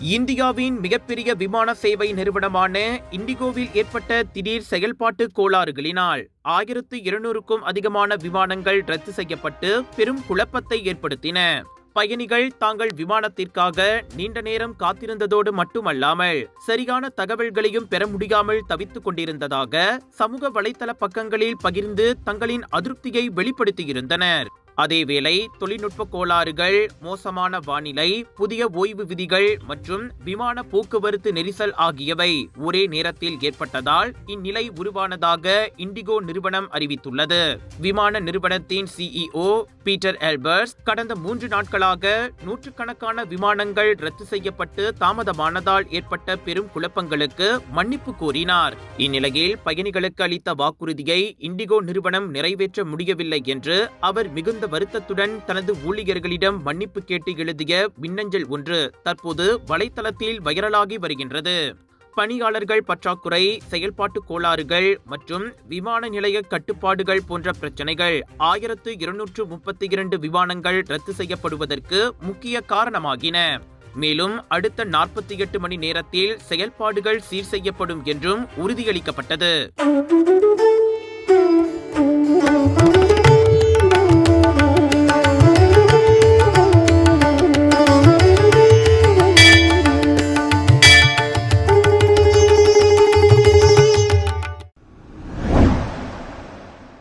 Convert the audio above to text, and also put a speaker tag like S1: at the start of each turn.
S1: இந்தியாவின் மிகப்பெரிய விமான சேவை நிறுவனமான இண்டிகோவில் ஏற்பட்ட திடீர் செயல்பாட்டு கோளாறுகளினால் 1200க்கும் அதிகமான விமானங்கள் ரத்து செய்யப்பட்டு பெரும் குழப்பத்தை ஏற்படுத்தின. பயணிகள் தாங்கள் விமானத்திற்காக நீண்ட நேரம் காத்திருந்ததோடு மட்டுமல்லாமல் சரியான தகவல்களையும் பெற முடியாமல் தவித்துக் கொண்டிருந்ததாக சமூக வலைதள பக்கங்களில் பகிர்ந்து தங்களின் அதிருப்தியை வெளிப்படுத்தியிருந்தனர். அதேவேளை தொழில்நுட்ப கோளாறுகள், மோசமான வானிலை, புதிய ஓய்வு விதிகள் மற்றும் விமான போக்குவரத்து நெரிசல் ஆகியவை ஒரே நேரத்தில் ஏற்பட்டதால் இந்நிலை உருவானதாக இண்டிகோ நிறுவனம் அறிவித்துள்ளது. விமான நிறுவனத்தின் CEO பீட்டர் எல்பர்ஸ் கடந்த 3 நாட்களாக நூற்றுக்கணக்கான விமானங்கள் ரத்து செய்யப்பட்டு தாமதமானதால் ஏற்பட்ட பெரும் குழப்பங்களுக்கு மன்னிப்பு கோரினார். இந்நிலையில் பயணிகளுக்கு அளித்த வாக்குறுதியை இண்டிகோ நிறுவனம் நிறைவேற்ற முடியவில்லை என்று அவர் மிகுந்த வருத்தத்துடன் தனது ஊழியர்களிடம் மன்னிப்பு கேட்டு எழுதிய மின்னஞ்சல் ஒன்று தற்போது வலைத்தளத்தில் வைரலாகி வருகின்றது. பணியாளர்கள் பற்றாக்குறை, செயல்பாட்டு கோளாறுகள் மற்றும் விமான நிலைய கட்டுப்பாடுகள் போன்ற பிரச்சனைகள் 1232 விமானங்கள் ரத்து செய்யப்படுவதற்கு முக்கிய காரணமாகின. மேலும் அடுத்த 48 மணி நேரத்தில் செயல்பாடுகள் சீர் செய்யப்படும் என்றும் உறுதியளிக்கப்பட்டது.